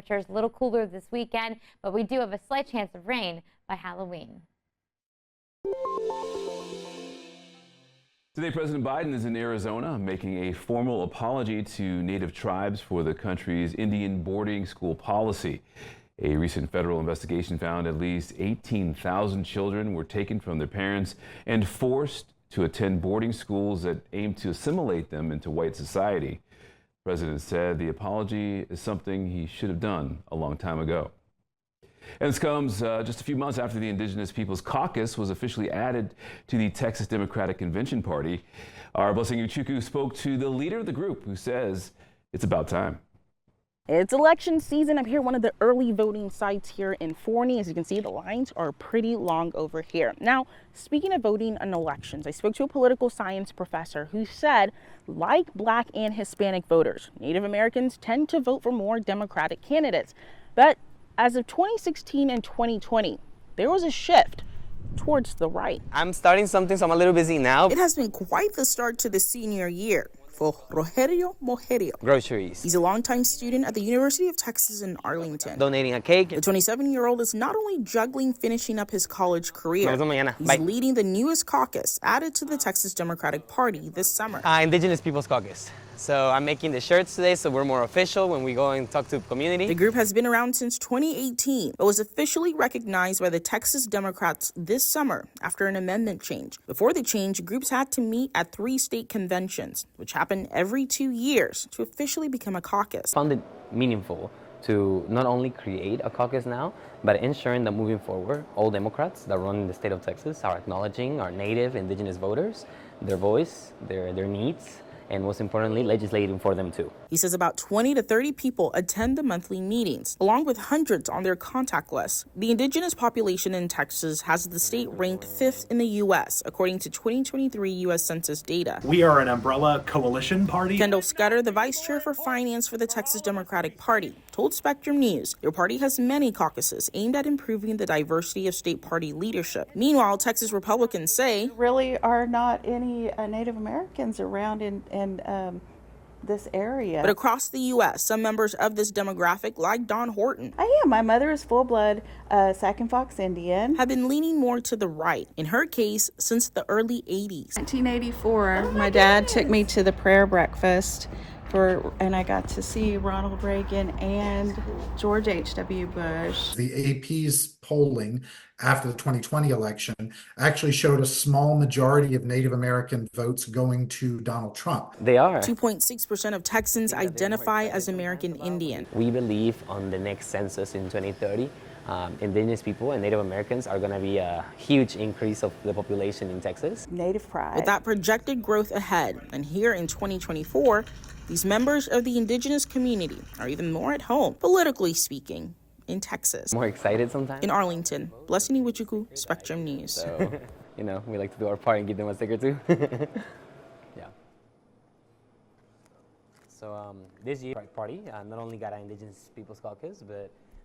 temperatures a little cooler this weekend, but we do have a slight chance of rain by Halloween. Today, President Biden is in Arizona making a formal apology to Native tribes for the country's Indian boarding school policy. A recent federal investigation found at least 18,000 children were taken from their parents and forced to attend boarding schools that aim to assimilate them into white society. The president said the apology is something he should have done a long time ago. And this comes just a few months after the Indigenous Peoples Caucus was officially added to the Texas Democratic Convention Party. Our Blessing Uchukwu spoke to the leader of the group, who says it's about time. It's election season. I'm here at one of the early voting sites here in Forney. As you can see, the lines are pretty long over here. Now, speaking of voting and elections, I spoke to a political science professor who said, like Black and Hispanic voters, Native Americans tend to vote for more Democratic candidates. But as of 2016 and 2020, there was a shift towards the right. I'm starting something, so I'm a little busy now. It has been quite the start to the senior year for Rogerio Mojerio. Groceries. He's a longtime student at the University of Texas in Arlington. Donating a cake. The 27-year-old is not only juggling finishing up his college career, he's leading the newest caucus added to the Texas Democratic Party this summer. Indigenous Peoples Caucus. So I'm making the shirts today so we're more official when we go and talk to the community. The group has been around since 2018, but was officially recognized by the Texas Democrats this summer after an amendment change. Before the change, groups had to meet at 3 state conventions, which happen every 2 years, to officially become a caucus. Found it meaningful to not only create a caucus now, but ensuring that moving forward, all Democrats that run in the state of Texas are acknowledging our Native, Indigenous voters, their voice, their needs, and most importantly, legislating for them too. He says about 20 to 30 people attend the monthly meetings, along with hundreds on their contact list. The indigenous population in Texas has the state ranked 5th in the U.S., according to 2023 U.S. Census data. We are an umbrella coalition party. Kendall Scudder, the vice chair for finance for the Texas Democratic Party, told Spectrum News their party has many caucuses aimed at improving the diversity of state party leadership. Meanwhile, Texas Republicans say really are not any Native Americans around in this area. But across the U.S., some members of this demographic, like Don Horton, I am. My mother is full-blood Sac and Fox Indian. Have been leaning more to the right, in her case, since the early 80s. 1984, my dad took me to the prayer breakfast and I got to see Ronald Reagan and George H.W. Bush. The AP's polling after the 2020 election actually showed a small majority of Native American votes going to Donald Trump. They are. 2.6% of Texans identify as American Indian. We believe on the next census in 2030, Indigenous people and Native Americans are going to be a huge increase of the population in Texas. Native pride. With that projected growth ahead, and here in 2024, these members of the indigenous community are even more at home, politically speaking, in Texas. More excited sometimes. In Arlington, Blessing Uchukwu, Spectrum News. So, we like to do our part and give them a sticker too. Yeah. So this year, Pride Party not only got an Indigenous Peoples Caucus, but